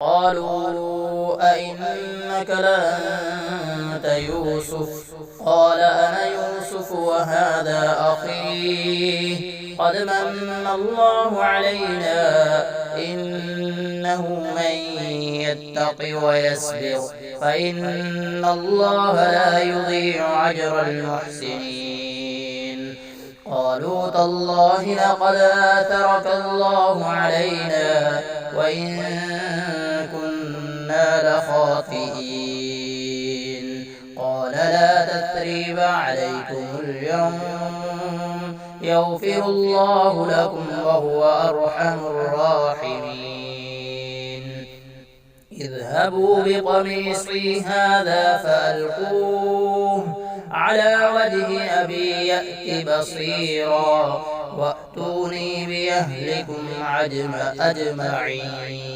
قالوا أئنك لأنت يوسف؟ قال أنا يوسف وهذا أخي قد من الله علينا إنه من يتق ويصبر فإن الله لا يضيع أجر المحسنين. قالوا تالله لقد آثرك الله علينا وإن كنا لخاطئين. قال لا تثريب عليكم اليوم يغفر الله لكم وهو أرحم الراحمين. اذهبوا بقميصي هذا فألقوه على وجه أبي يأت بصيرا وأتوني بأهلكم أجمعين.